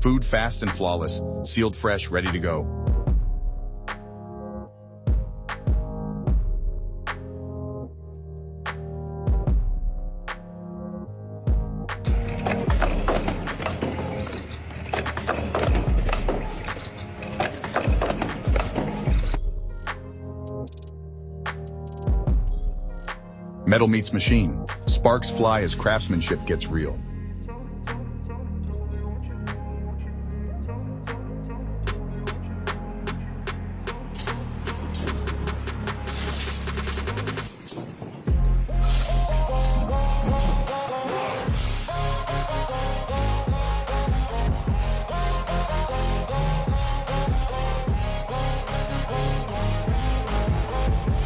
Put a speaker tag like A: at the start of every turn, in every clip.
A: Food fast and flawless, sealed fresh, ready to go. Metal meets machine. Sparks fly as craftsmanship gets real.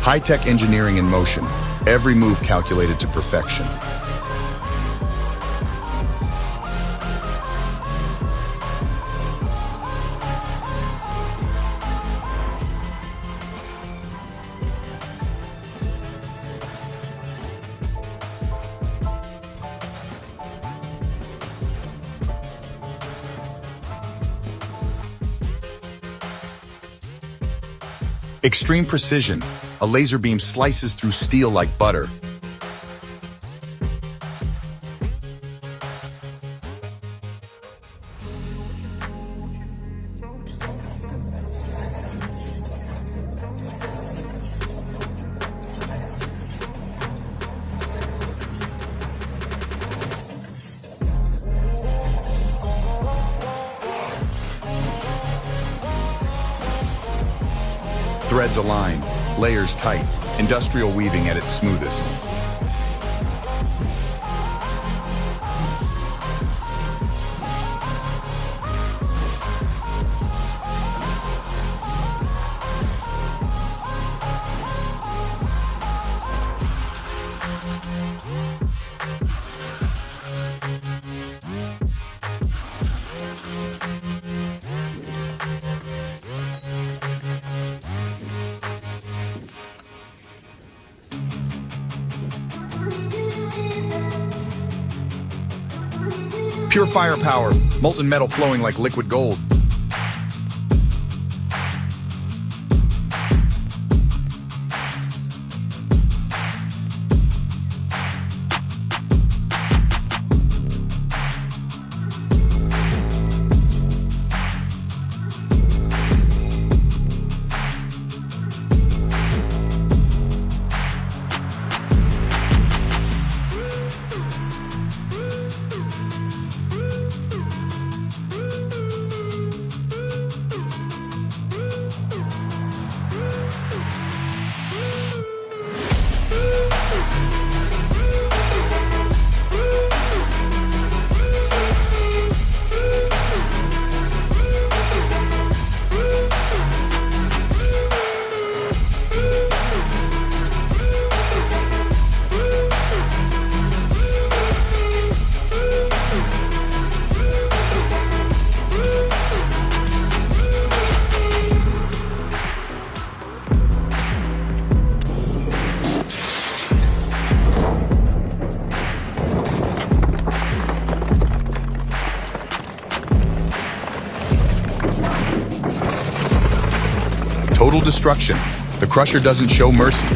A: High-tech engineering in motion. Every move calculated to perfection. Extreme precision. A laser beam slices through steel like butter. Threads align, layers tight, industrial weaving at its smoothest. Pure firepower, molten metal flowing like liquid gold. Total destruction. The crusher doesn't show mercy.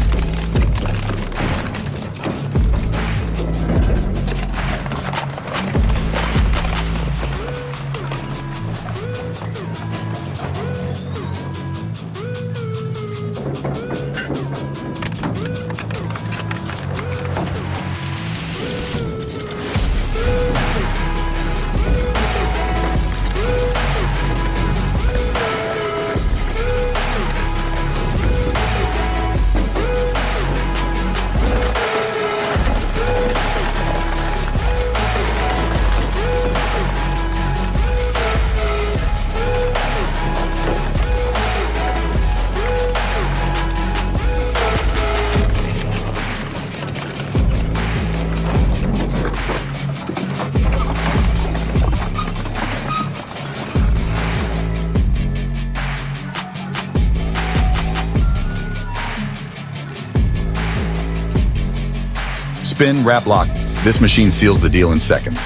A: Spin, wrap, lock. This machine seals the deal in seconds.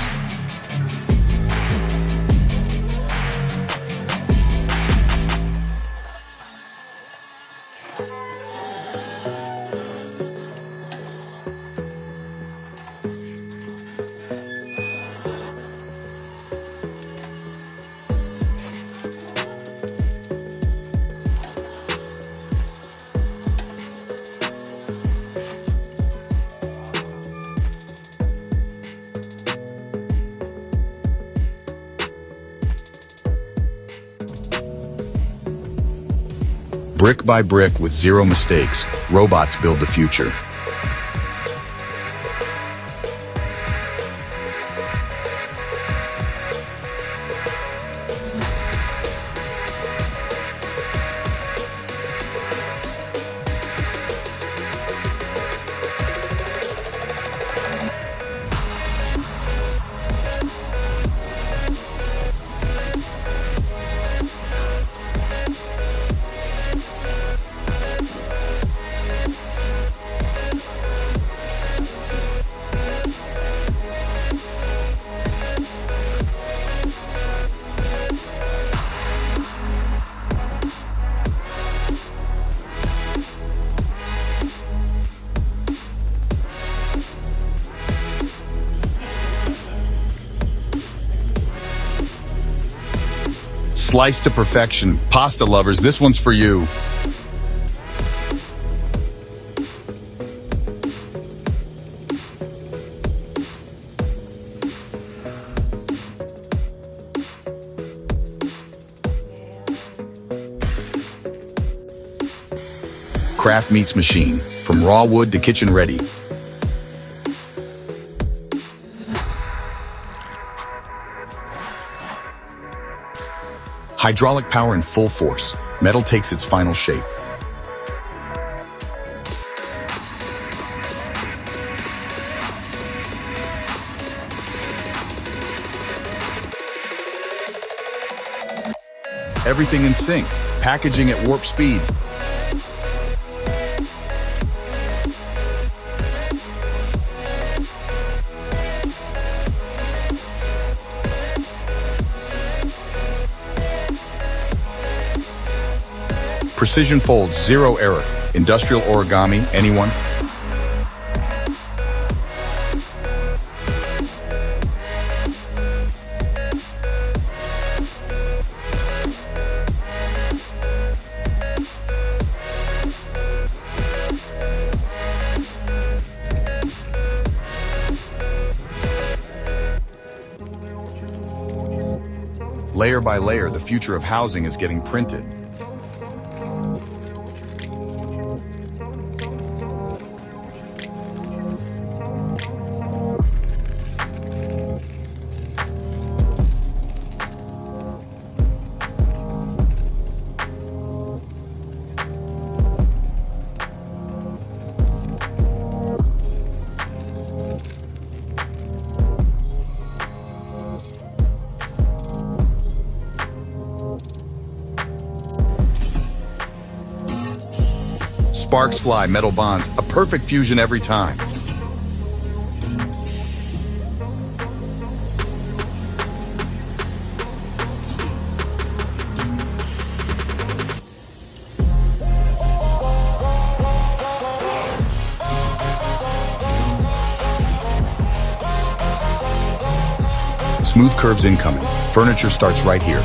A: Brick by brick with zero mistakes, robots build the future. Sliced to perfection. Pasta lovers, this one's for you. Craft meats machine, from raw wood to kitchen ready. Hydraulic power in full force. Metal takes its final shape. Everything in sync. Packaging at warp speed. Precision folds, zero error. Industrial origami, anyone? Layer by layer, the future of housing is getting printed. Sparks fly, metal bonds, a perfect fusion every time. Smooth curves incoming. Furniture starts right here.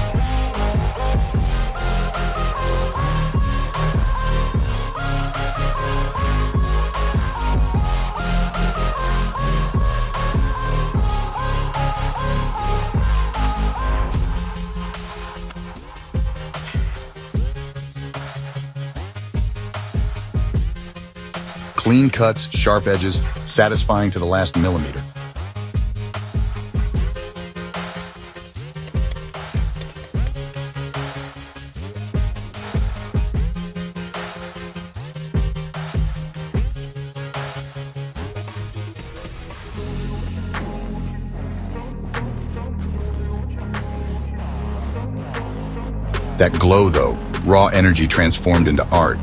A: Clean cuts, sharp edges, satisfying to the last millimeter. That glow, though, raw energy transformed into art.